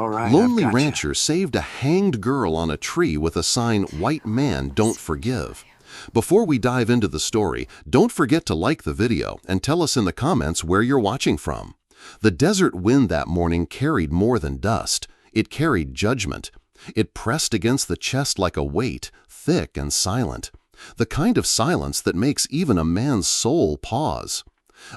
All right, I've Lonely got you. rancher saved a hanged girl on a tree with a sign, "White man don't forgive." Before we dive into the story, don't forget to like the video and tell us in the comments where you're watching from. The desert wind that morning carried more than dust. It carried judgment. It pressed against the chest like a weight, thick and silent. The kind of silence that makes even a man's soul pause.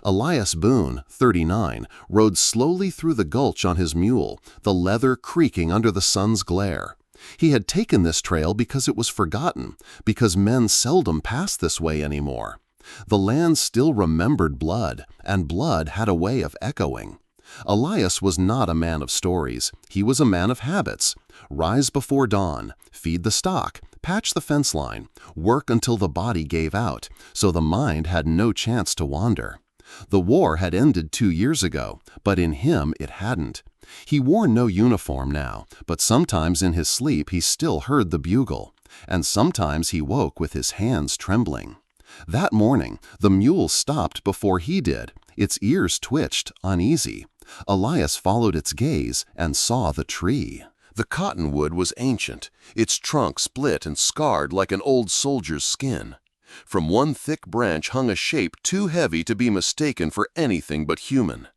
Elias Boone, 39, rode slowly through the gulch on his mule, the leather creaking under the sun's glare. He had taken this trail because it was forgotten, because men seldom passed this way anymore. The land still remembered blood, and blood had a way of echoing. Elias was not a man of stories. He was a man of habits. Rise before dawn, feed the stock, patch the fence line, work until the body gave out, so the mind had no chance to wander. The war had ended 2 years ago, but in him it hadn't. He wore no uniform now, but sometimes in his sleep he still heard the bugle, and sometimes he woke with his hands trembling. That morning, the mule stopped before he did. Its ears twitched, uneasy. Elias followed its gaze and saw the tree. The cottonwood was ancient, its trunk split and scarred like an old soldier's skin. From one thick branch hung a shape too heavy to be mistaken for anything but human.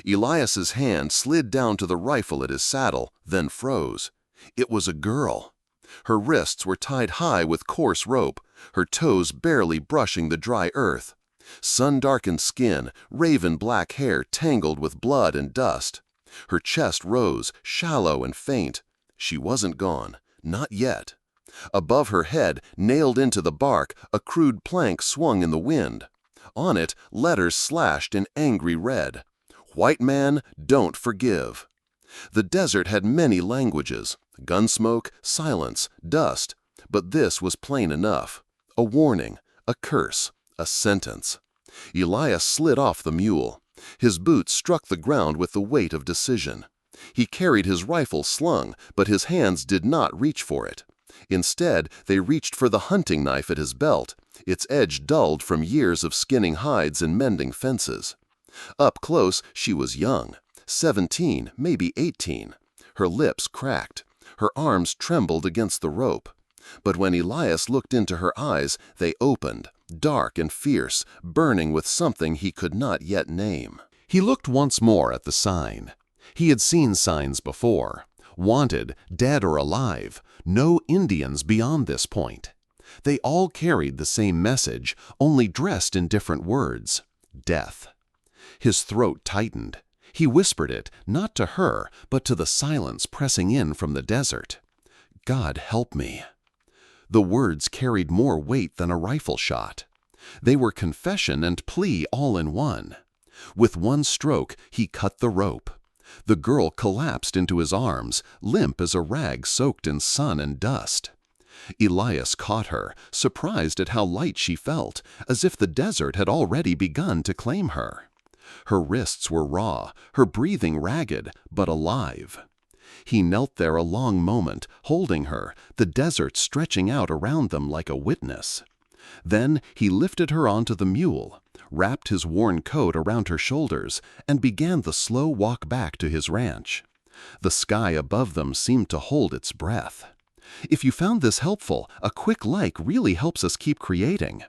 Elias's hand slid down to the rifle at his saddle, then froze. It was a girl. Her wrists were tied high with coarse rope, her toes barely brushing the dry earth. Sun-darkened skin, raven-black hair tangled with blood and dust. Her chest rose, shallow and faint. She wasn't gone, not yet. Above her head, nailed into the bark, a crude plank swung in the wind. On it, letters slashed in angry red. "White man, don't forgive." The desert had many languages: gunsmoke, silence, dust. But this was plain enough. A warning, a curse, a sentence. Elias slid off the mule. His boots struck the ground with the weight of decision. He carried his rifle slung, but his hands did not reach for it. Instead, they reached for the hunting knife at his belt, its edge dulled from years of skinning hides and mending fences. Up close, she was young, 17, maybe 18. Her lips cracked. Her arms trembled against the rope. But when Elias looked into her eyes, they opened, dark and fierce, burning with something he could not yet name. He looked once more at the sign. He had seen signs before. Wanted, dead or alive, no Indians beyond this point. They all carried the same message, only dressed in different words: death. His throat tightened. He whispered it, not to her, but to the silence pressing in from the desert. "God help me." The words carried more weight than a rifle shot. They were confession and plea all in one. With one stroke, he cut the rope. The girl collapsed into his arms, limp as a rag soaked in sun and dust. Elias caught her, surprised at how light she felt, as if the desert had already begun to claim her. Her wrists were raw, her breathing ragged, but alive. He knelt there a long moment, holding her, the desert stretching out around them like a witness. Then he lifted her onto the mule, wrapped his worn coat around her shoulders, and began the slow walk back to his ranch. The sky above them seemed to hold its breath. If you found this helpful, a quick like really helps us keep creating.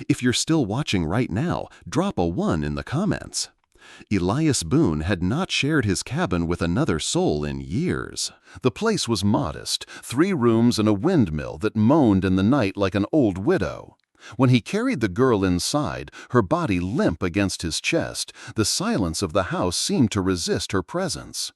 If you're still watching right now, drop a 1 in the comments. Elias Boone had not shared his cabin with another soul in years. The place was modest, 3 rooms and a windmill that moaned in the night like an old widow. When he carried the girl inside, her body limp against his chest, the silence of the house seemed to resist her presence.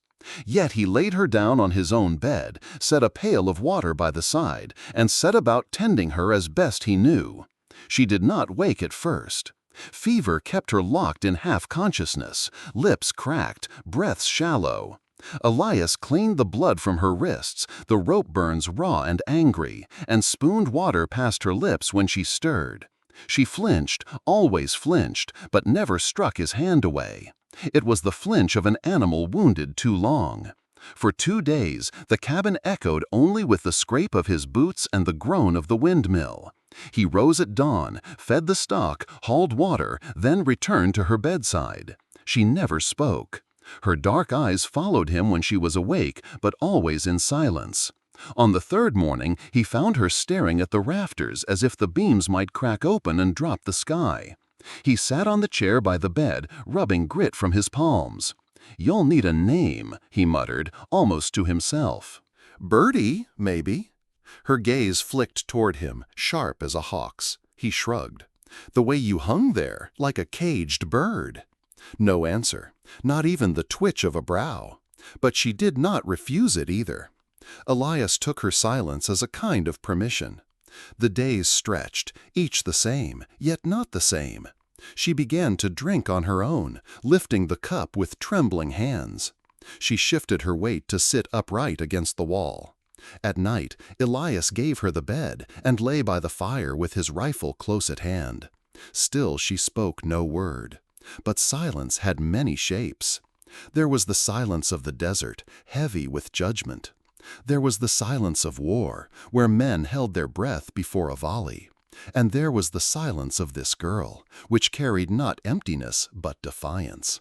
Yet he laid her down on his own bed, set a pail of water by the side, and set about tending her as best he knew. She did not wake at first. Fever kept her locked in half-consciousness, lips cracked, breaths shallow. Elias cleaned the blood from her wrists, the rope burns raw and angry, and spooned water past her lips when she stirred. She flinched, always flinched, but never struck his hand away. It was the flinch of an animal wounded too long. For 2 days, the cabin echoed only with the scrape of his boots and the groan of the windmill. He rose at dawn, fed the stock, hauled water, then returned to her bedside. She never spoke. Her dark eyes followed him when she was awake, but always in silence. On the third morning, he found her staring at the rafters as if the beams might crack open and drop the sky. He sat on the chair by the bed, rubbing grit from his palms. "You'll need a name," he muttered, almost to himself. "Birdie, maybe." Her gaze flicked toward him, sharp as a hawk's. He shrugged. "The way you hung there, like a caged bird." No answer, not even the twitch of a brow. But she did not refuse it either. Elias took her silence as a kind of permission. The days stretched, each the same, yet not the same. She began to drink on her own, lifting the cup with trembling hands. She shifted her weight to sit upright against the wall. At night, Elias gave her the bed and lay by the fire with his rifle close at hand. Still she spoke no word. But silence had many shapes. There was the silence of the desert, heavy with judgment. There was the silence of war, where men held their breath before a volley. And there was the silence of this girl, which carried not emptiness but defiance.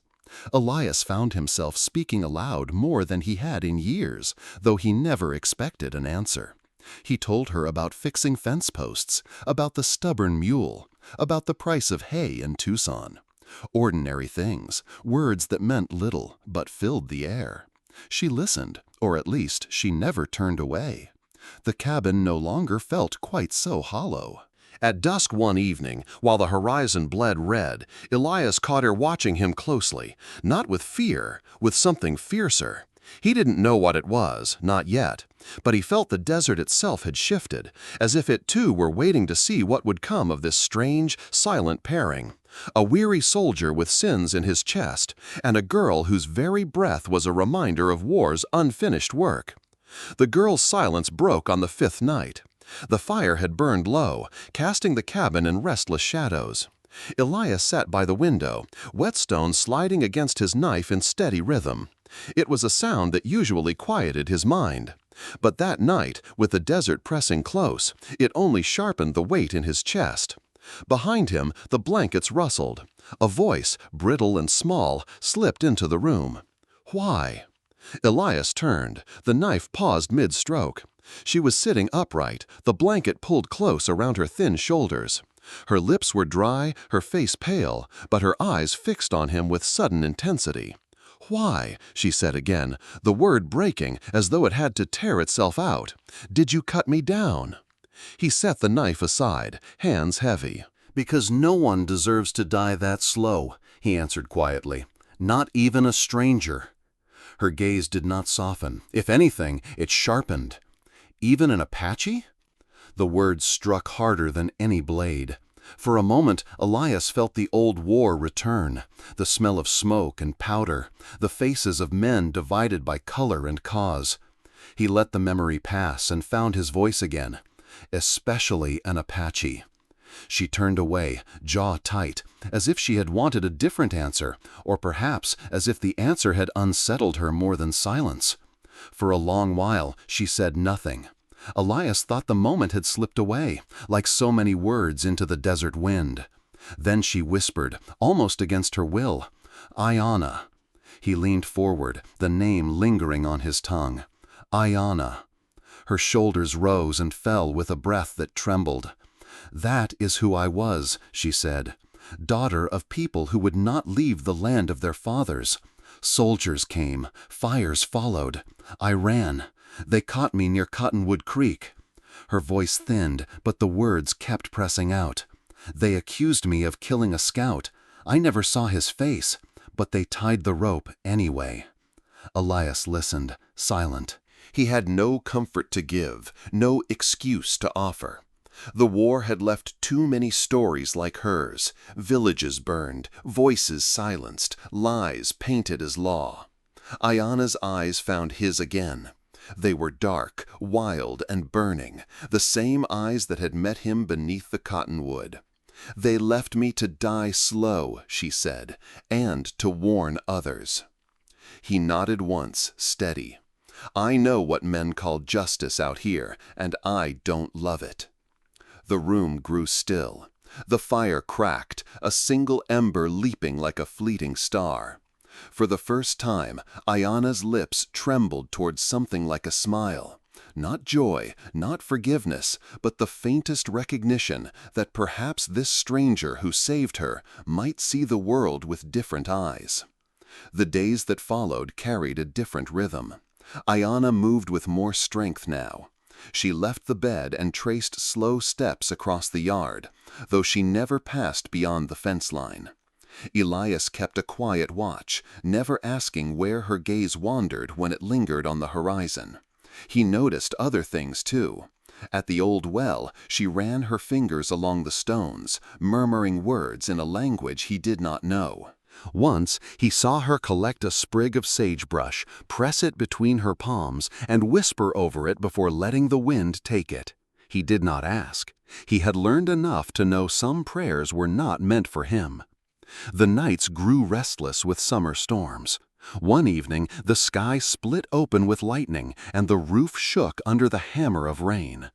Elias found himself speaking aloud more than he had in years, though he never expected an answer. He told her about fixing fence posts, about the stubborn mule, about the price of hay in Tucson. Ordinary things, words that meant little but filled the air. She listened, or at least she never turned away. The cabin no longer felt quite so hollow. At dusk one evening, while the horizon bled red, Elias caught her watching him closely, not with fear, with something fiercer. He didn't know what it was, not yet, but he felt the desert itself had shifted, as if it too were waiting to see what would come of this strange, silent pairing. A weary soldier with sins in his chest, and a girl whose very breath was a reminder of war's unfinished work. The girl's silence broke on the fifth night. The fire had burned low, casting the cabin in restless shadows. Elias sat by the window, whetstone sliding against his knife in steady rhythm. It was a sound that usually quieted his mind. But that night, with the desert pressing close, it only sharpened the weight in his chest. Behind him, the blankets rustled. A voice, brittle and small, slipped into the room. "Why?" Elias turned. The knife paused mid-stroke. She was sitting upright, the blanket pulled close around her thin shoulders. Her lips were dry, her face pale, but her eyes fixed on him with sudden intensity. "Why?" she said again, the word breaking as though it had to tear itself out. "Did you cut me down?" He set the knife aside, hands heavy. "Because no one deserves to die that slow," he answered quietly. "Not even a stranger." Her gaze did not soften. If anything, it sharpened. "Even an Apache?" The words struck harder than any blade. For a moment, Elias felt the old war return, the smell of smoke and powder, the faces of men divided by color and cause. He let the memory pass and found his voice again. "Especially an Apache." She turned away, jaw tight, as if she had wanted a different answer, or perhaps as if the answer had unsettled her more than silence. For a long while, she said nothing. Elias thought the moment had slipped away, like so many words into the desert wind. Then she whispered, almost against her will, "Ayanna." He leaned forward, the name lingering on his tongue. "Ayanna." Her shoulders rose and fell with a breath that trembled. "That is who I was," she said. "Daughter of people who would not leave the land of their fathers. Soldiers came, fires followed. I ran. They caught me near Cottonwood Creek." Her voice thinned, but the words kept pressing out. "They accused me of killing a scout. I never saw his face, but they tied the rope anyway." Elias listened, silent. He had no comfort to give, no excuse to offer. The war had left too many stories like hers, villages burned, voices silenced, lies painted as law. Ayanna's eyes found his again. They were dark, wild, and burning, the same eyes that had met him beneath the cottonwood. "They left me to die slow," she said, "and to warn others." He nodded once, steady. "I know what men call justice out here, and I don't love it." The room grew still. The fire cracked, a single ember leaping like a fleeting star. For the first time, Ayana's lips trembled towards something like a smile. Not joy, not forgiveness, but the faintest recognition that perhaps this stranger who saved her might see the world with different eyes. The days that followed carried a different rhythm. Ayana moved with more strength now. She left the bed and traced slow steps across the yard, though she never passed beyond the fence line. Elias kept a quiet watch, never asking where her gaze wandered when it lingered on the horizon. He noticed other things too. At the old well, she ran her fingers along the stones, murmuring words in a language he did not know. Once, he saw her collect a sprig of sagebrush, press it between her palms, and whisper over it before letting the wind take it. He did not ask. He had learned enough to know some prayers were not meant for him. The nights grew restless with summer storms. One evening, the sky split open with lightning, and the roof shook under the hammer of rain.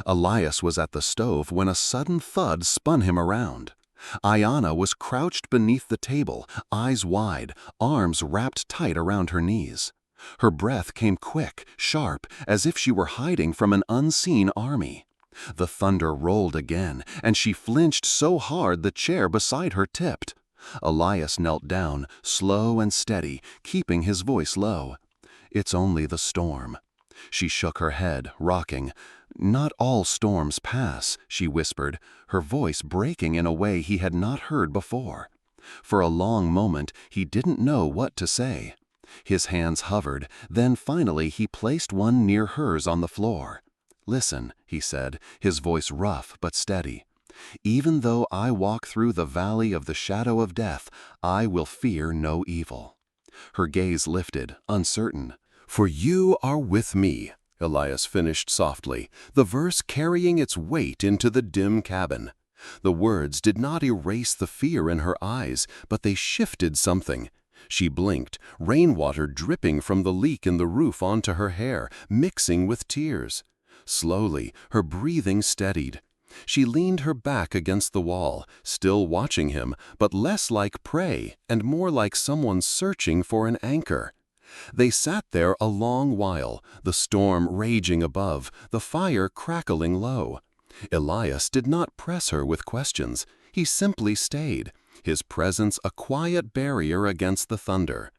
Elias was at the stove when a sudden thud spun him around. Ayana was crouched beneath the table, eyes wide, arms wrapped tight around her knees. Her breath came quick, sharp, as if she were hiding from an unseen army. The thunder rolled again, and she flinched so hard the chair beside her tipped. Elias knelt down, slow and steady, keeping his voice low. "It's only the storm." She shook her head, rocking. "Not all storms pass," she whispered, her voice breaking in a way he had not heard before. For a long moment he didn't know what to say. His hands hovered, then finally he placed one near hers on the floor. "Listen," he said, his voice rough but steady. "Even though I walk through the valley of the shadow of death, I will fear no evil." Her gaze lifted, uncertain. "For you are with me," Elias finished softly, the verse carrying its weight into the dim cabin. The words did not erase the fear in her eyes, but they shifted something. She blinked, rainwater dripping from the leak in the roof onto her hair, mixing with tears. Slowly, her breathing steadied. She leaned her back against the wall, still watching him, but less like prey and more like someone searching for an anchor. They sat there a long while, the storm raging above, the fire crackling low. Elias did not press her with questions. He simply stayed, his presence a quiet barrier against the thunder.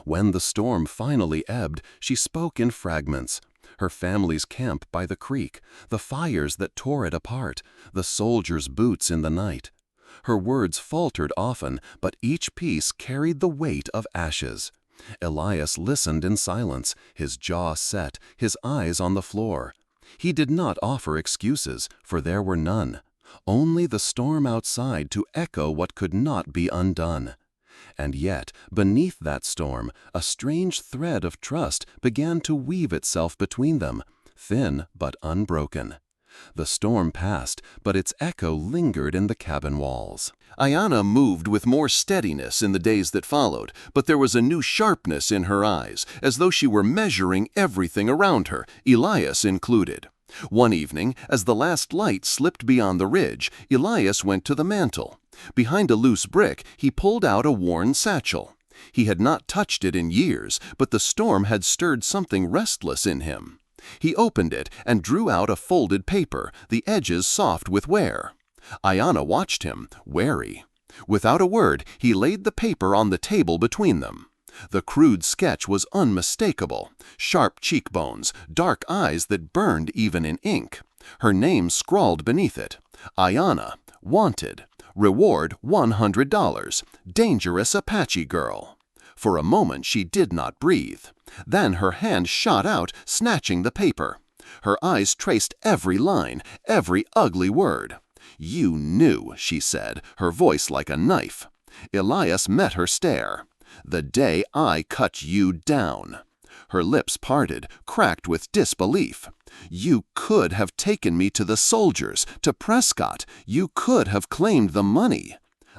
When the storm finally ebbed, she spoke in fragments. Her family's camp by the creek, the fires that tore it apart, the soldiers' boots in the night. Her words faltered often, but each piece carried the weight of ashes. Elias listened in silence, his jaw set, his eyes on the floor. He did not offer excuses, for there were none. Only the storm outside to echo what could not be undone. And yet, beneath that storm, a strange thread of trust began to weave itself between them, thin but unbroken. The storm passed, but its echo lingered in the cabin walls. Ayana moved with more steadiness in the days that followed, but there was a new sharpness in her eyes, as though she were measuring everything around her, Elias included. One evening, as the last light slipped beyond the ridge, Elias went to the mantel. Behind a loose brick, he pulled out a worn satchel. He had not touched it in years, but the storm had stirred something restless in him. He opened it and drew out a folded paper, the edges soft with wear. Ayana watched him, wary. Without a word, he laid the paper on the table between them. The crude sketch was unmistakable. Sharp cheekbones, dark eyes that burned even in ink. Her name scrawled beneath it. Ayana, wanted. Reward $100. Dangerous Apache girl. For a moment she did not breathe. Then her hand shot out, snatching the paper. Her eyes traced every line, every ugly word. "You knew," she said, her voice like a knife. Elias met her stare. "The day I cut you down." Her lips parted, cracked with disbelief. "You could have taken me to the soldiers, to Prescott. You could have claimed the money."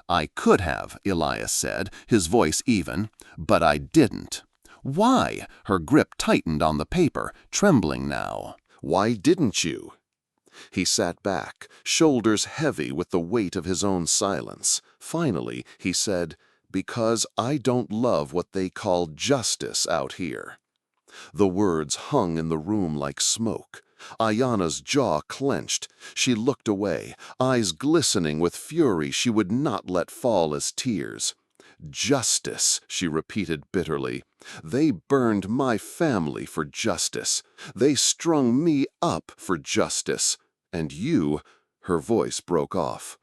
"I could have," Elias said, his voice even, "but I didn't." "Why?" Her grip tightened on the paper, trembling now. "Why didn't you?" He sat back, shoulders heavy with the weight of his own silence. Finally, he said, Because I don't love what they call justice out here." The words hung in the room like smoke. Ayana's jaw clenched. She looked away, eyes glistening with fury she would not let fall as tears. "Justice," she repeated bitterly. "They burned my family for justice. They strung me up for justice. And you—" Her voice broke off.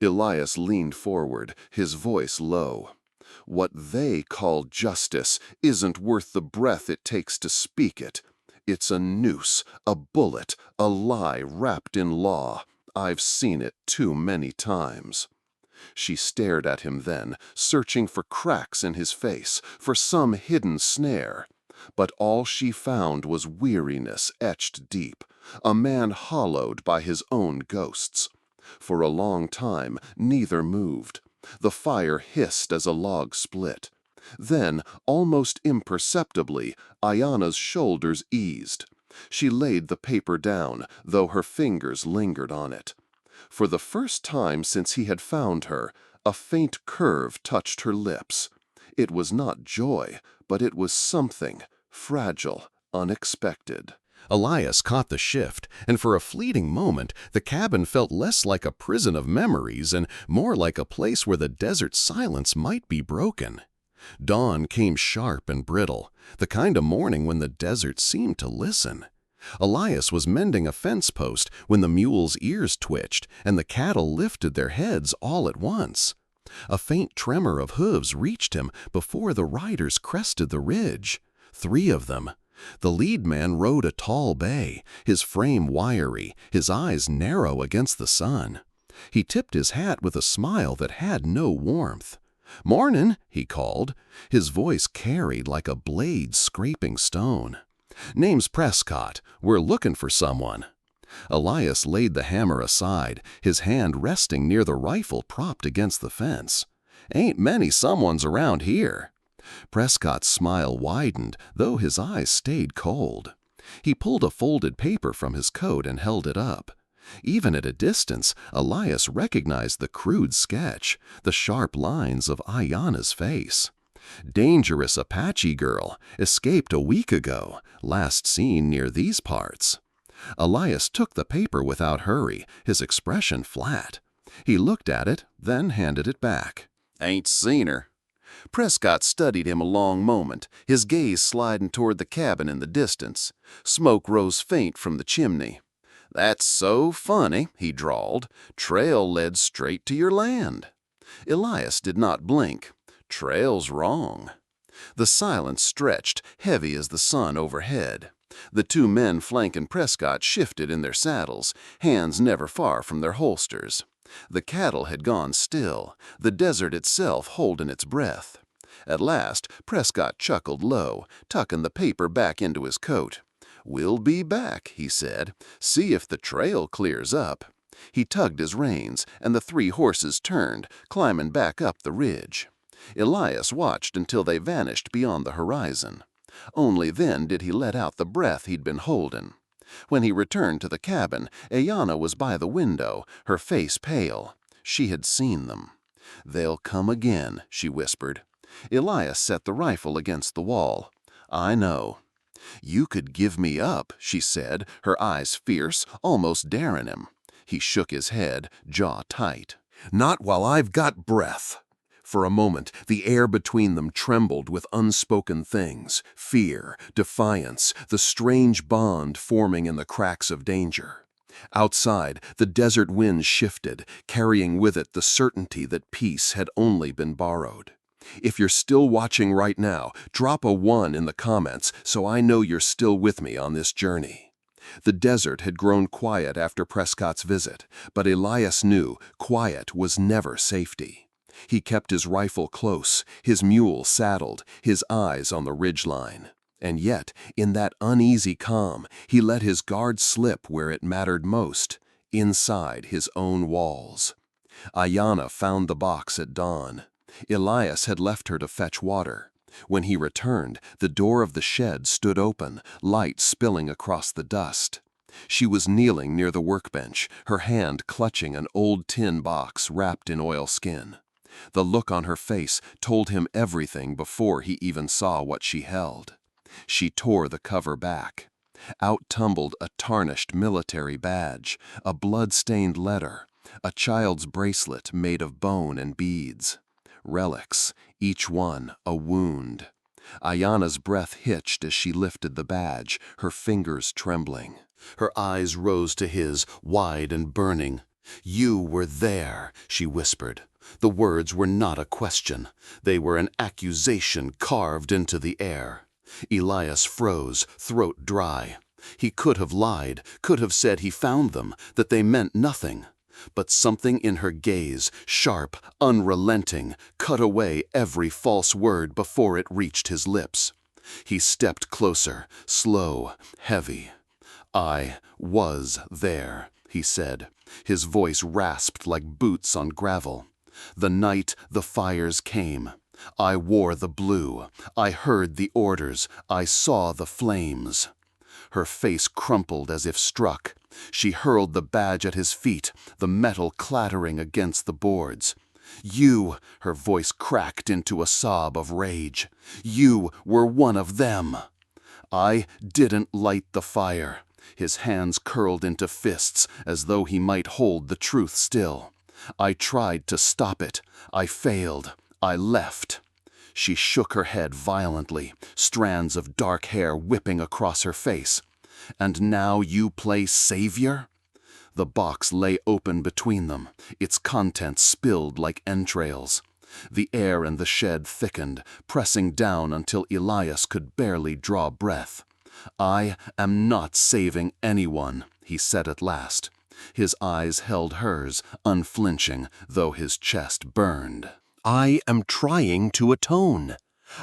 Elias leaned forward, his voice low. "What they call justice isn't worth the breath it takes to speak it. It's a noose, a bullet, a lie wrapped in law. I've seen it too many times." She stared at him then, searching for cracks in his face, for some hidden snare. But all she found was weariness etched deep, a man hollowed by his own ghosts. For a long time, neither moved. The fire hissed as a log split. Then, almost imperceptibly, Ayana's shoulders eased. She laid the paper down, though her fingers lingered on it. For the first time since he had found her, a faint curve touched her lips. It was not joy, but it was something, fragile, unexpected. Elias caught the shift, and for a fleeting moment, the cabin felt less like a prison of memories and more like a place where the desert silence might be broken. Dawn came sharp and brittle, the kind of morning when the desert seemed to listen. Elias was mending a fence post when the mule's ears twitched and the cattle lifted their heads all at once. A faint tremor of hooves reached him before the riders crested the ridge. 3 of them. The lead man rode a tall bay, his frame wiry, his eyes narrow against the sun. He tipped his hat with a smile that had no warmth. "Mornin'," he called. His voice carried like a blade scraping stone. "Name's Prescott. We're looking for someone." Elias laid the hammer aside, his hand resting near the rifle propped against the fence. "Ain't many someones around here." Prescott's smile widened, though his eyes stayed cold. He pulled a folded paper from his coat and held it up. Even at a distance, Elias recognized the crude sketch, the sharp lines of Ayana's face. "Dangerous Apache girl, escaped a week ago, last seen near these parts." Elias took the paper without hurry, his expression flat. He looked at it, then handed it back. "Ain't seen her." Prescott studied him a long moment, his gaze sliding toward the cabin in the distance. Smoke rose faint from the chimney. "That's so funny," he drawled. "Trail led straight to your land." Elias did not blink. "Trail's wrong." The silence stretched, heavy as the sun overhead. The 2 men flanking Prescott shifted in their saddles, hands never far from their holsters. The cattle had gone still, the desert itself holding its breath. At last, Prescott chuckled low, tucking the paper back into his coat. "We'll be back," he said. "See if the trail clears up." He tugged his reins, and the 3 horses turned, climbing back up the ridge. Elias watched until they vanished beyond the horizon. Only then did he let out the breath he'd been holding. When he returned to the cabin, Ayana was by the window, her face pale. She had seen them. "They'll come again," she whispered. Elias set the rifle against the wall. "I know." "You could give me up," she said, her eyes fierce, almost daring him. He shook his head, jaw tight. "Not while I've got breath." For a moment, the air between them trembled with unspoken things, fear, defiance, the strange bond forming in the cracks of danger. Outside, the desert wind shifted, carrying with it the certainty that peace had only been borrowed. If you're still watching right now, drop a 1 in the comments so I know you're still with me on this journey. The desert had grown quiet after Prescott's visit, but Elias knew quiet was never safety. He kept his rifle close, his mule saddled, his eyes on the ridgeline. And yet, in that uneasy calm, he let his guard slip where it mattered most, inside his own walls. Ayana found the box at dawn. Elias had left her to fetch water. When he returned, the door of the shed stood open, light spilling across the dust. She was kneeling near the workbench, her hand clutching an old tin box wrapped in oilskin. The look on her face told him everything before he even saw what she held. She tore the cover back. Out tumbled a tarnished military badge, a blood-stained letter, a child's bracelet made of bone and beads. Relics, each one a wound. Ayana's breath hitched as she lifted the badge, her fingers trembling. Her eyes rose to his, wide and burning. "You were there," she whispered. The words were not a question. They were an accusation carved into the air. Elias froze, throat dry. He could have lied, could have said he found them, that they meant nothing. But something in her gaze, sharp, unrelenting, cut away every false word before it reached his lips. He stepped closer, slow, heavy. "I was there," he said. His voice rasped like boots on gravel. "The night the fires came. I wore the blue. I heard the orders. I saw the flames." Her face crumpled as if struck. She hurled the badge at his feet, the metal clattering against the boards. "You," her voice cracked into a sob of rage. "You were one of them." "I didn't light the fire." His hands curled into fists as though he might hold the truth still. "I tried to stop it. I failed. I left." She shook her head violently, strands of dark hair whipping across her face. "And now you play savior?" The box lay open between them, its contents spilled like entrails. The air in the shed thickened, pressing down until Elias could barely draw breath. "I am not saving anyone," he said at last. His eyes held hers, unflinching, though his chest burned. "I am trying to atone."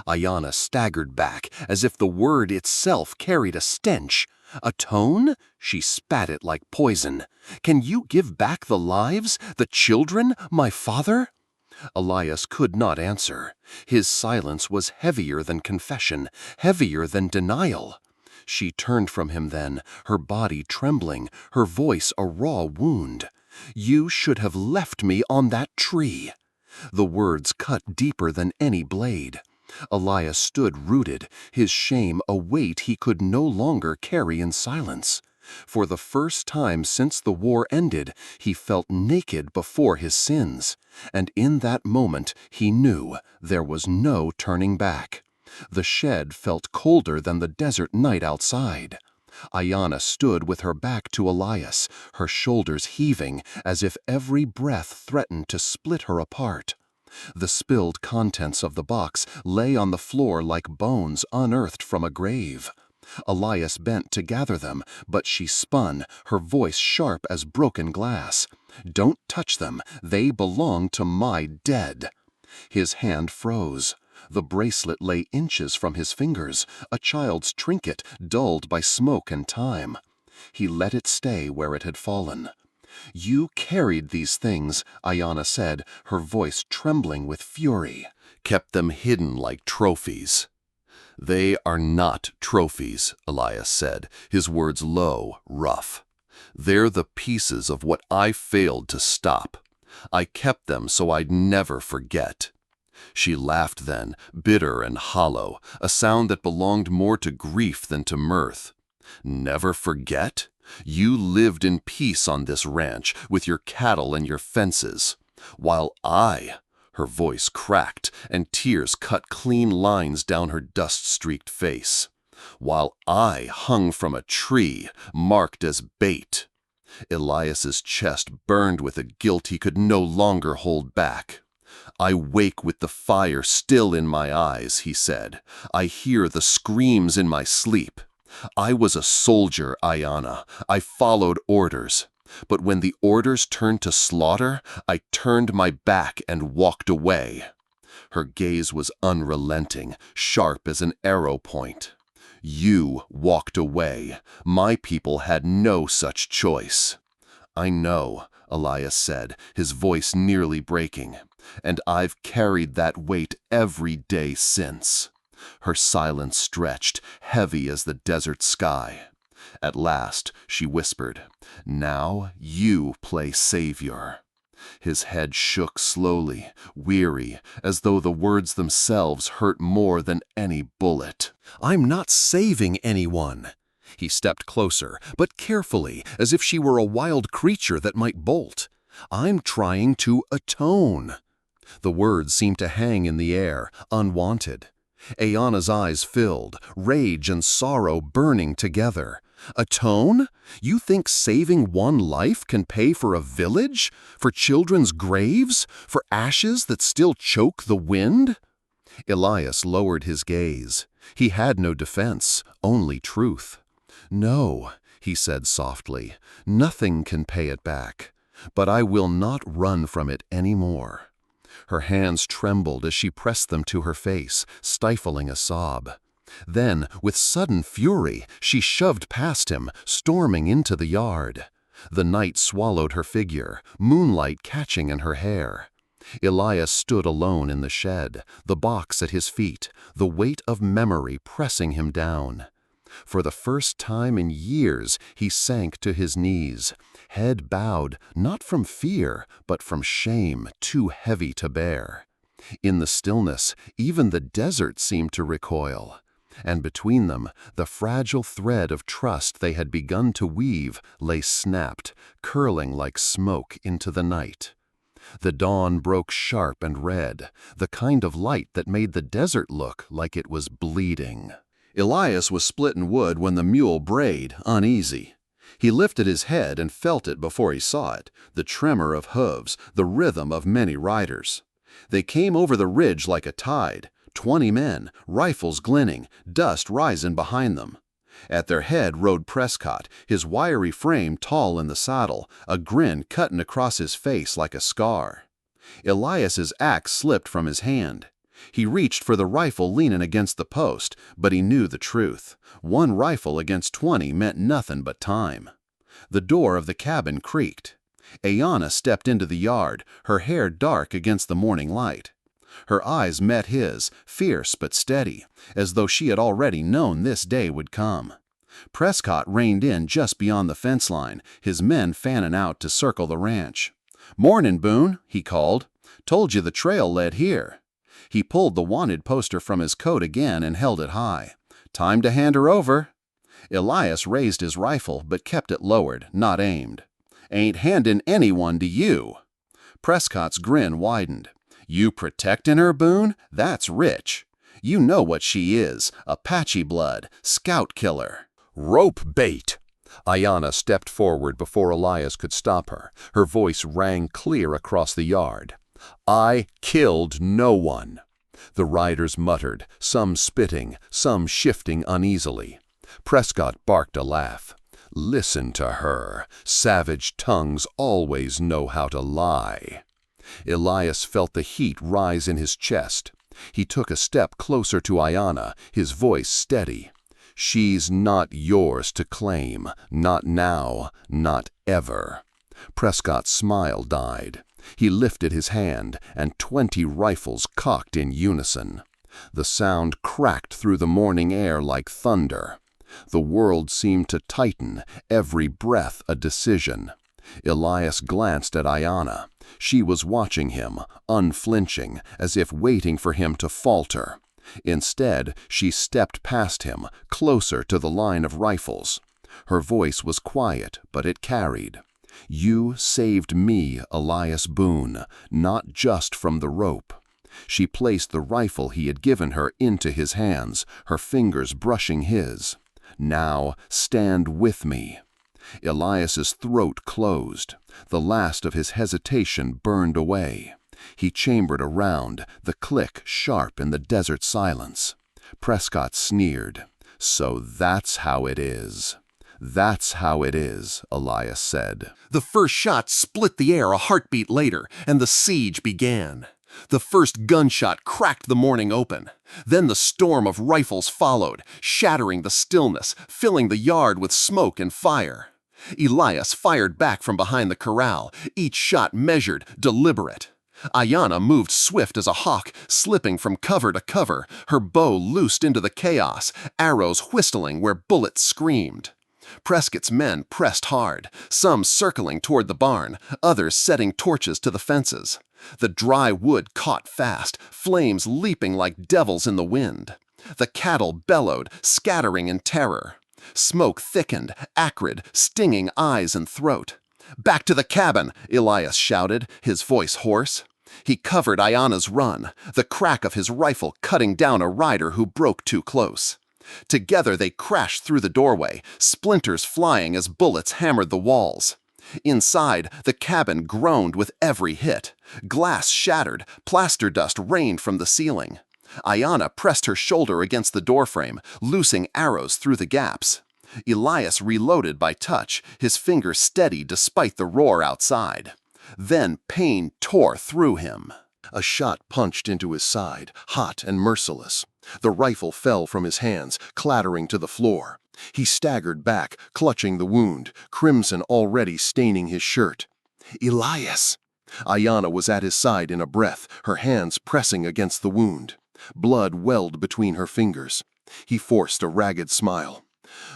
Ayana staggered back, as if the word itself carried a stench. "Atone?" She spat it like poison. "Can you give back the lives, the children, my father?" Elias could not answer. His silence was heavier than confession, heavier than denial. She turned from him then, her body trembling, her voice a raw wound. "You should have left me on that tree." The words cut deeper than any blade. Elias stood rooted, his shame a weight he could no longer carry in silence. For the first time since the war ended, he felt naked before his sins. And in that moment he knew there was no turning back. The shed felt colder than the desert night outside. Ayana stood with her back to Elias, her shoulders heaving as if every breath threatened to split her apart. The spilled contents of the box lay on the floor like bones unearthed from a grave. Elias bent to gather them, but she spun, her voice sharp as broken glass. "Don't touch them. They belong to my dead." His hand froze. The bracelet lay inches from his fingers, a child's trinket dulled by smoke and time. He let it stay where it had fallen. "You carried these things," Ayana said, her voice trembling with fury. "Kept them hidden like trophies." "They are not trophies," Elias said, his words low, rough. "They're the pieces of what I failed to stop. I kept them so I'd never forget." She laughed then, bitter and hollow, a sound that belonged more to grief than to mirth. "Never forget? You lived in peace on this ranch, with your cattle and your fences, while her voice cracked, and tears cut clean lines down her dust-streaked face. "While I hung from a tree, marked as bait." Elias's chest burned with a guilt he could no longer hold back. "I wake with the fire still in my eyes," he said. "I hear the screams in my sleep. I was a soldier, Ayana. I followed orders. But when the orders turned to slaughter, I turned my back and walked away." Her gaze was unrelenting, sharp as an arrow point. "You walked away. My people had no such choice." "I know," Elias said, his voice nearly breaking. "And I've carried that weight every day since." Her silence stretched, heavy as the desert sky. At last, she whispered, "Now you play savior." His head shook slowly, weary, as though the words themselves hurt more than any bullet. "I'm not saving anyone." He stepped closer, but carefully, as if she were a wild creature that might bolt. "I'm trying to atone." The words seemed to hang in the air, unwanted. Ayana's eyes filled, rage and sorrow burning together. "Atone? You think saving one life can pay for a village? For children's graves? For ashes that still choke the wind?" Elias lowered his gaze. He had no defense, only truth. "No," he said softly, "nothing can pay it back. But I will not run from it any more." Her hands trembled as she pressed them to her face, stifling a sob. Then, with sudden fury, she shoved past him, storming into the yard. The night swallowed her figure, moonlight catching in her hair. Elias stood alone in the shed, the box at his feet, the weight of memory pressing him down. For the first time in years, he sank to his knees, head bowed, not from fear, but from shame too heavy to bear. In the stillness, even the desert seemed to recoil. And between them, the fragile thread of trust they had begun to weave lay snapped, curling like smoke into the night. The dawn broke sharp and red, the kind of light that made the desert look like it was bleeding. Elias was splitting wood when the mule brayed, uneasy. He lifted his head and felt it before he saw it, the tremor of hooves, the rhythm of many riders. They came over the ridge like a tide, 20 men, rifles glinting, dust rising behind them. At their head rode Prescott, his wiry frame tall in the saddle, a grin cutting across his face like a scar. Elias's axe slipped from his hand. He reached for the rifle leaning against the post, but he knew the truth. One rifle against 20 meant nothing but time. The door of the cabin creaked. Ayana stepped into the yard, her hair dark against the morning light. Her eyes met his, fierce but steady, as though she had already known this day would come. Prescott reined in just beyond the fence line, his men fanning out to circle the ranch. "Mornin', Boone," he called. "Told you the trail led here." He pulled the wanted poster from his coat again and held it high. "Time to hand her over." Elias raised his rifle but kept it lowered, not aimed. "Ain't handin' anyone to you." Prescott's grin widened. "You protectin' her, Boone? That's rich. You know what she is, Apache blood, scout killer." "Rope bait!" Ayana stepped forward before Elias could stop her. Her voice rang clear across the yard. "I killed no one." The riders muttered, some spitting, some shifting uneasily. Prescott barked a laugh. "Listen to her. Savage tongues always know how to lie." Elias felt the heat rise in his chest. He took a step closer to Ayana, his voice steady. "She's not yours to claim. Not now. Not ever." Prescott's smile died. He lifted his hand, and 20 rifles cocked in unison. The sound cracked through the morning air like thunder. The world seemed to tighten, every breath a decision. Elias glanced at Ayana. She was watching him, unflinching, as if waiting for him to falter. Instead, she stepped past him, closer to the line of rifles. Her voice was quiet, but it carried. "You saved me, Elias Boone, not just from the rope." She placed the rifle he had given her into his hands, her fingers brushing his. "Now, stand with me." Elias's throat closed. The last of his hesitation burned away. He chambered around, the click sharp in the desert silence. Prescott sneered. "So that's how it is." "That's how it is," Elias said. The first shot split the air a heartbeat later, and the siege began. The first gunshot cracked the morning open. Then the storm of rifles followed, shattering the stillness, filling the yard with smoke and fire. Elias fired back from behind the corral, each shot measured, deliberate. Ayana moved swift as a hawk, slipping from cover to cover, her bow loosed into the chaos, arrows whistling where bullets screamed. Prescott's men pressed hard, some circling toward the barn, others setting torches to the fences. The dry wood caught fast, flames leaping like devils in the wind. The cattle bellowed, scattering in terror. Smoke thickened, acrid, stinging eyes and throat. "Back to the cabin!" Elias shouted, his voice hoarse. He covered Ayana's run, the crack of his rifle cutting down a rider who broke too close. Together they crashed through the doorway, splinters flying as bullets hammered the walls. Inside, the cabin groaned with every hit. Glass shattered, plaster dust rained from the ceiling. Ayana pressed her shoulder against the doorframe, loosing arrows through the gaps. Elias reloaded by touch, his fingers steady despite the roar outside. Then pain tore through him. A shot punched into his side, hot and merciless. The rifle fell from his hands, clattering to the floor. He staggered back, clutching the wound, crimson already staining his shirt. "Elias!" Ayana was at his side in a breath, her hands pressing against the wound. Blood welled between her fingers. He forced a ragged smile.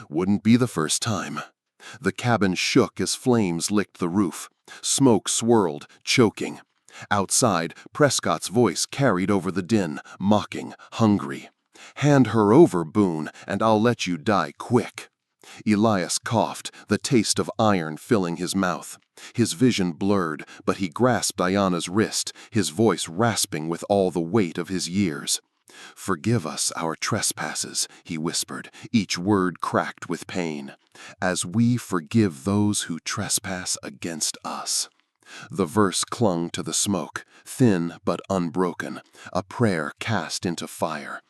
"Wouldn't be the first time." The cabin shook as flames licked the roof. Smoke swirled, choking. Outside, Prescott's voice carried over the din, mocking, hungry. "Hand her over, Boone, and I'll let you die quick." Elias coughed, the taste of iron filling his mouth. His vision blurred, but he grasped Ayana's wrist, his voice rasping with all the weight of his years. "Forgive us our trespasses," he whispered, each word cracked with pain, "as we forgive those who trespass against us." The verse clung to the smoke, thin but unbroken, a prayer cast into fire.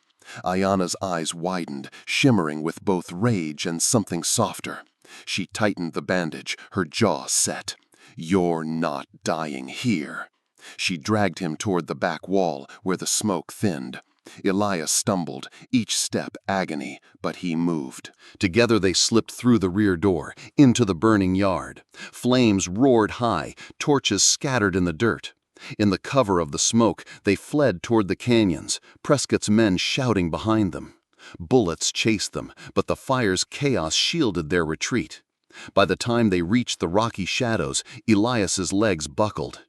Ayana's eyes widened, shimmering with both rage and something softer. She tightened the bandage, her jaw set. "You're not dying here." She dragged him toward the back wall, where the smoke thinned. Elias stumbled, each step agony, but he moved. Together they slipped through the rear door, into the burning yard. Flames roared high, torches scattered in the dirt. In the cover of the smoke, they fled toward the canyons, Prescott's men shouting behind them. Bullets chased them, but the fire's chaos shielded their retreat. By the time they reached the rocky shadows, Elias's legs buckled.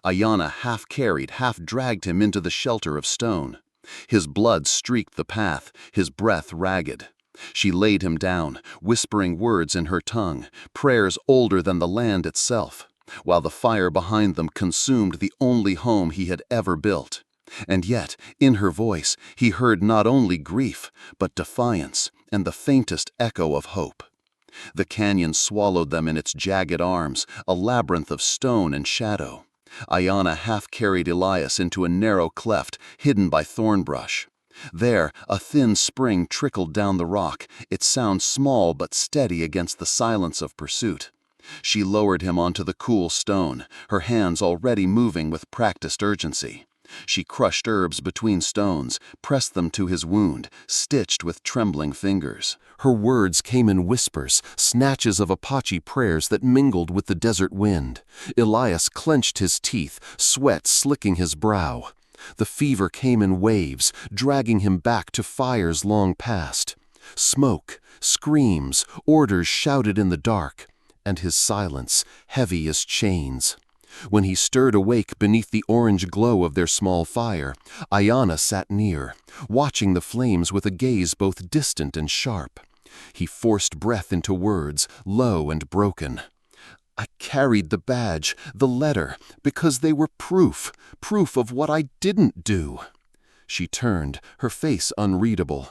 Ayana half carried, half dragged him into the shelter of stone. His blood streaked the path, his breath ragged. She laid him down, whispering words in her tongue, prayers older than the land itself, while the fire behind them consumed the only home he had ever built. And yet, in her voice, he heard not only grief, but defiance and the faintest echo of hope. The canyon swallowed them in its jagged arms, a labyrinth of stone and shadow. Ayana half carried Elias into a narrow cleft hidden by thorn brush. There, a thin spring trickled down the rock, its sound small but steady against the silence of pursuit. She lowered him onto the cool stone, her hands already moving with practiced urgency. She crushed herbs between stones, pressed them to his wound, stitched with trembling fingers. Her words came in whispers, snatches of Apache prayers that mingled with the desert wind. Elias clenched his teeth, sweat slicking his brow. The fever came in waves, dragging him back to fires long past. Smoke, screams, orders shouted in the dark, and his silence, heavy as chains. When he stirred awake beneath the orange glow of their small fire, Ayana sat near, watching the flames with a gaze both distant and sharp. He forced breath into words, low and broken. "I carried the badge, the letter, because they were proof of what I didn't do." She turned, her face unreadable.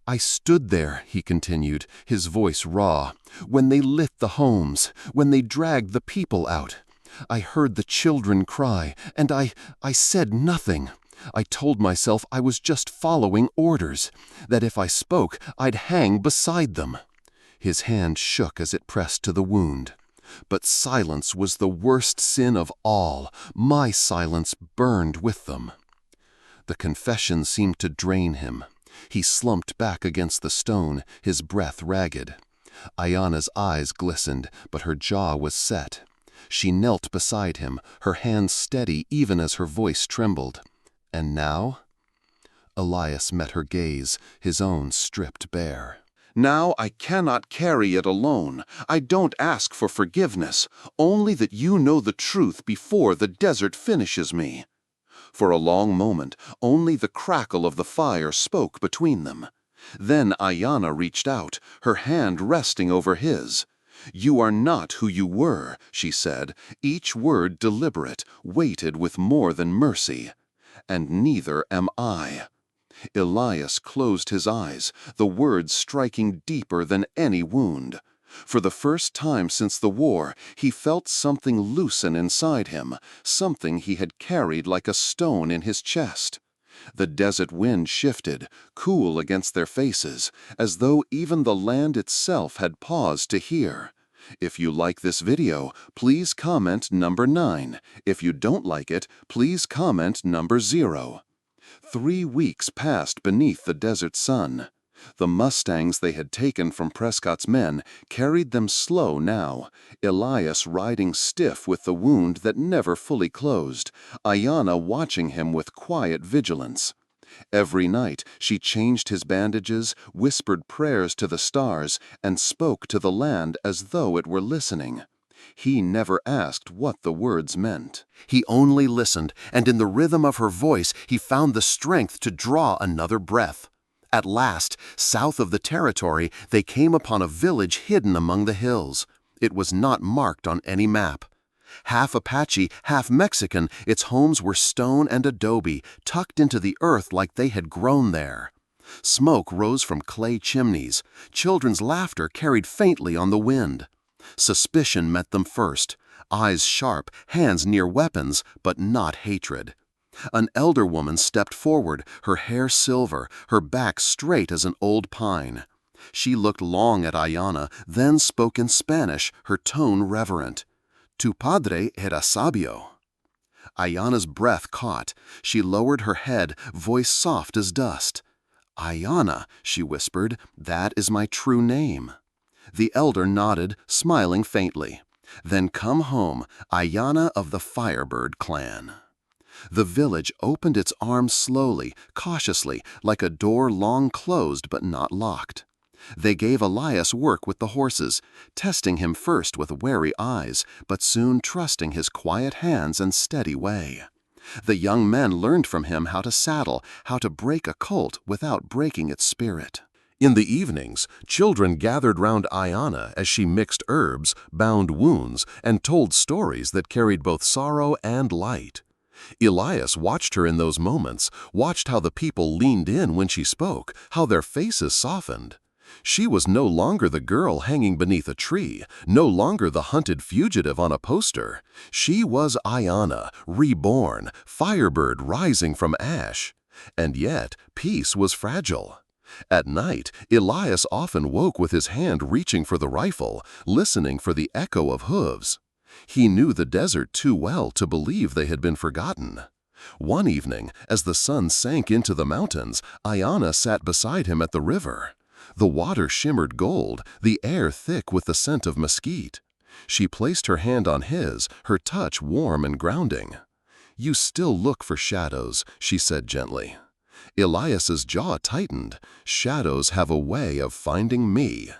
"I stood there," he continued, his voice raw, "when they lit the homes, when they dragged the people out. I heard the children cry, and I said nothing. I told myself I was just following orders, that if I spoke, I'd hang beside them." His hand shook as it pressed to the wound. "But silence was the worst sin of all. My silence burned with them." The confession seemed to drain him. He slumped back against the stone, his breath ragged. Ayana's eyes glistened, but her jaw was set. She knelt beside him, her hands steady even as her voice trembled. "And now?" Elias met her gaze, his own stripped bare. Now I cannot carry it alone. I don't ask for forgiveness, only that you know the truth before the desert finishes me." For a long moment, only the crackle of the fire spoke between them. Then Ayana reached out, her hand resting over his. "You are not who you were," she said, each word deliberate, weighted with more than mercy. "And neither am I." Elias closed his eyes, the words striking deeper than any wound. For the first time since the war, he felt something loosen inside him, something he had carried like a stone in his chest. The desert wind shifted, cool against their faces, as though even the land itself had paused to hear. If you like this video, please comment number 9. If you don't like it, please comment number 0. 3 weeks passed beneath the desert sun. The mustangs they had taken from Prescott's men carried them slow now, Elias riding stiff with the wound that never fully closed, Ayana watching him with quiet vigilance. Every night she changed his bandages, whispered prayers to the stars, and spoke to the land as though it were listening. He never asked what the words meant. He only listened, and in the rhythm of her voice he found the strength to draw another breath. At last, south of the territory, they came upon a village hidden among the hills. It was not marked on any map. Half Apache, half Mexican, its homes were stone and adobe, tucked into the earth like they had grown there. Smoke rose from clay chimneys. Children's laughter carried faintly on the wind. Suspicion met them first, eyes sharp, hands near weapons, but not hatred. An elder woman stepped forward, her hair silver, her back straight as an old pine. She looked long at Ayana, then spoke in Spanish, her tone reverent. "Tu padre era sabio." Ayana's breath caught. She lowered her head, voice soft as dust. "Ayana," she whispered, "that is my true name." The elder nodded, smiling faintly. "Then come home, Ayana of the Firebird clan." The village opened its arms slowly, cautiously, like a door long closed but not locked. They gave Elias work with the horses, testing him first with wary eyes, but soon trusting his quiet hands and steady way. The young men learned from him how to saddle, how to break a colt without breaking its spirit. In the evenings, children gathered round Ayana as she mixed herbs, bound wounds, and told stories that carried both sorrow and light. Elias watched her in those moments, watched how the people leaned in when she spoke, how their faces softened. She was no longer the girl hanging beneath a tree, no longer the hunted fugitive on a poster. She was Ayana, reborn, Firebird rising from ash. And yet, peace was fragile. At night, Elias often woke with his hand reaching for the rifle, listening for the echo of hooves. He knew the desert too well to believe they had been forgotten. One evening, as the sun sank into the mountains, Ayana sat beside him at the river. The water shimmered gold, the air thick with the scent of mesquite. She placed her hand on his, her touch warm and grounding. "You still look for shadows," she said gently. Elias's jaw tightened. "Shadows have a way of finding me."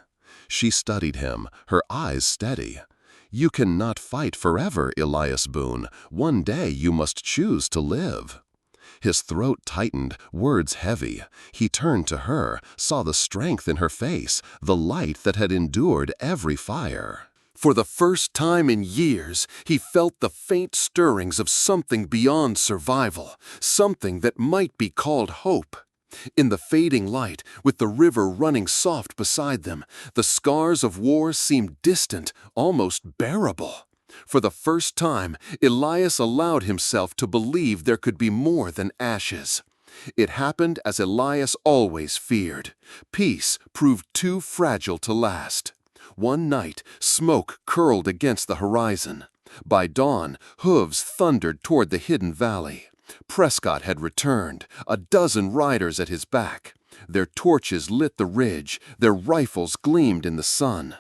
She studied him, her eyes steady. "You cannot fight forever, Elias Boone. One day you must choose to live." His throat tightened, words heavy. He turned to her, saw the strength in her face, the light that had endured every fire. For the first time in years, he felt the faint stirrings of something beyond survival, something that might be called hope. In the fading light, with the river running soft beside them, the scars of war seemed distant, almost bearable. For the first time, Elias allowed himself to believe there could be more than ashes. It happened as Elias always feared. Peace proved too fragile to last. One night, smoke curled against the horizon. By dawn, hooves thundered toward the hidden valley. Prescott had returned, a dozen riders at his back. Their torches lit the ridge, their rifles gleamed in the sun.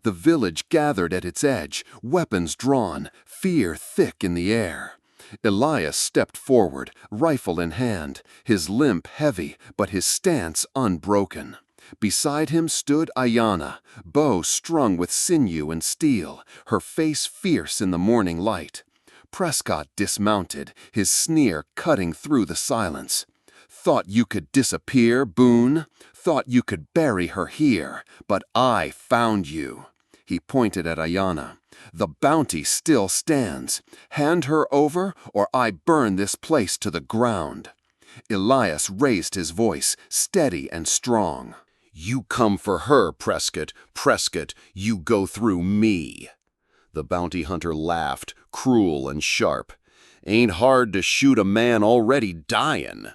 The village gathered at its edge, weapons drawn, fear thick in the air. Elias stepped forward, rifle in hand, his limp heavy, but his stance unbroken. Beside him stood Ayanna, bow strung with sinew and steel, her face fierce in the morning light. Prescott dismounted, his sneer cutting through the silence. Thought you could disappear, Boone? Thought you could bury her here, but I found you. He pointed at Ayanna. The bounty still stands. Hand her over, or I burn this place to the ground. Elias raised his voice, steady and strong. You come for her, Prescott. Prescott, you go through me. The bounty hunter laughed, cruel and sharp. Ain't hard to shoot a man already dying.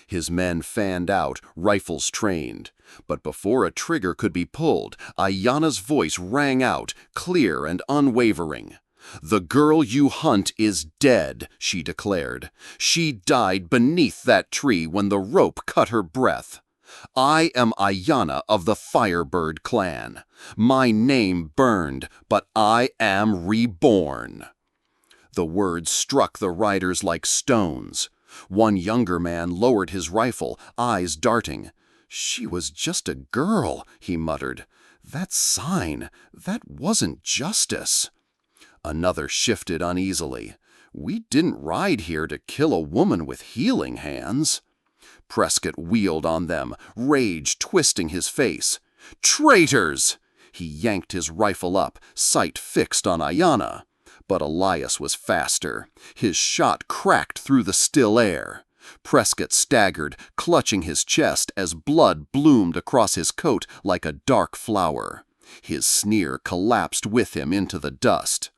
His men fanned out, rifles trained. But before a trigger could be pulled, Ayanna's voice rang out, clear and unwavering. The girl you hunt is dead, she declared. She died beneath that tree when the rope cut her breath. I am Ayanna of the Firebird clan. My name burned, but I am reborn. The words struck the riders like stones. One younger man lowered his rifle, eyes darting. She was just a girl, he muttered. That sign, that wasn't justice. Another shifted uneasily. We didn't ride here to kill a woman with healing hands. Prescott wheeled on them, rage twisting his face. Traitors! He yanked his rifle up, sight fixed on Ayanna. But Elias was faster. His shot cracked through the still air. Prescott staggered, clutching his chest as blood bloomed across his coat like a dark flower. His sneer collapsed with him into the dust.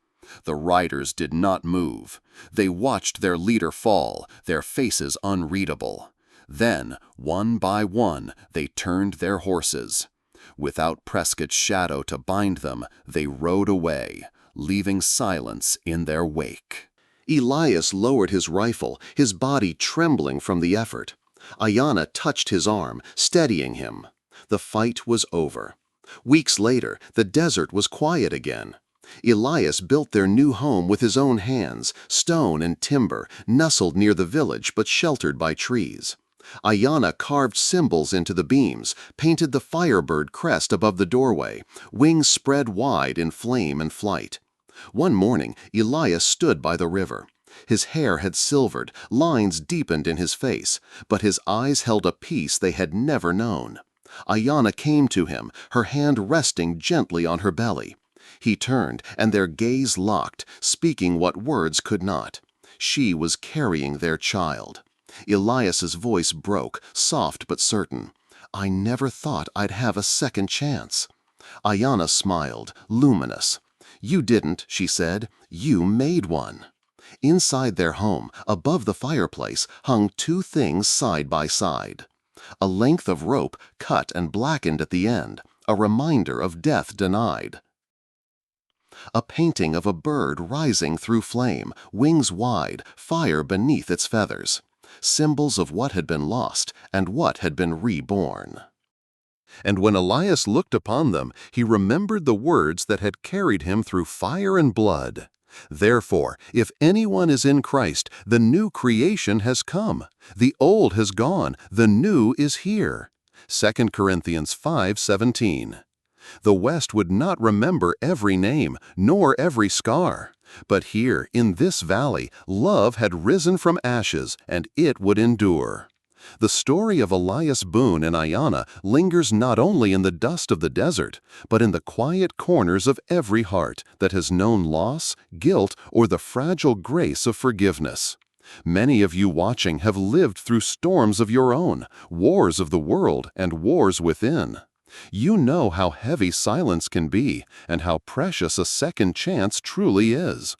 The riders did not move. They watched their leader fall, their faces unreadable. Then, one by one, they turned their horses. Without Prescott's shadow to bind them, they rode away, leaving silence in their wake. Elias lowered his rifle, his body trembling from the effort. Ayanna touched his arm, steadying him. The fight was over. Weeks later, the desert was quiet again. Elias built their new home with his own hands, stone and timber, nestled near the village but sheltered by trees. Ayanna carved symbols into the beams, painted the Firebird crest above the doorway, wings spread wide in flame and flight. One morning, Elias stood by the river. His hair had silvered, lines deepened in his face, but his eyes held a peace they had never known. Ayanna came to him, her hand resting gently on her belly. He turned, and their gaze locked, speaking what words could not. She was carrying their child. Elias's voice broke, soft but certain. I never thought I'd have a second chance. Ayanna smiled, luminous. You didn't, she said. You made one. Inside their home, above the fireplace, hung two things side by side. A length of rope cut and blackened at the end, a reminder of death denied. A painting of a bird rising through flame, wings wide, fire beneath its feathers. Symbols of what had been lost and what had been reborn. And when Elias looked upon them, he remembered the words that had carried him through fire and blood. Therefore, if anyone is in Christ, the new creation has come. The old has gone, the new is here. 2 Corinthians 5:17. The West would not remember every name, nor every scar. But here, in this valley, love had risen from ashes, and it would endure. The story of Elias Boone and Ayanna lingers not only in the dust of the desert, but in the quiet corners of every heart that has known loss, guilt, or the fragile grace of forgiveness. Many of you watching have lived through storms of your own, wars of the world, and wars within. You know how heavy silence can be, and how precious a second chance truly is.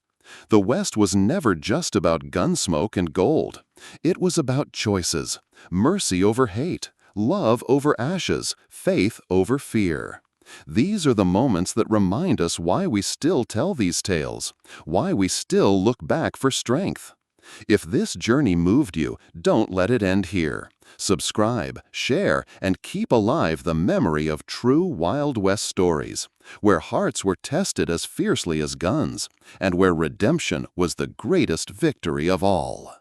The West was never just about gunsmoke and gold. It was about choices, mercy over hate, love over ashes, faith over fear. These are the moments that remind us why we still tell these tales, why we still look back for strength. If this journey moved you, don't let it end here. Subscribe, share, and keep alive the memory of true Wild West stories, where hearts were tested as fiercely as guns, and where redemption was the greatest victory of all.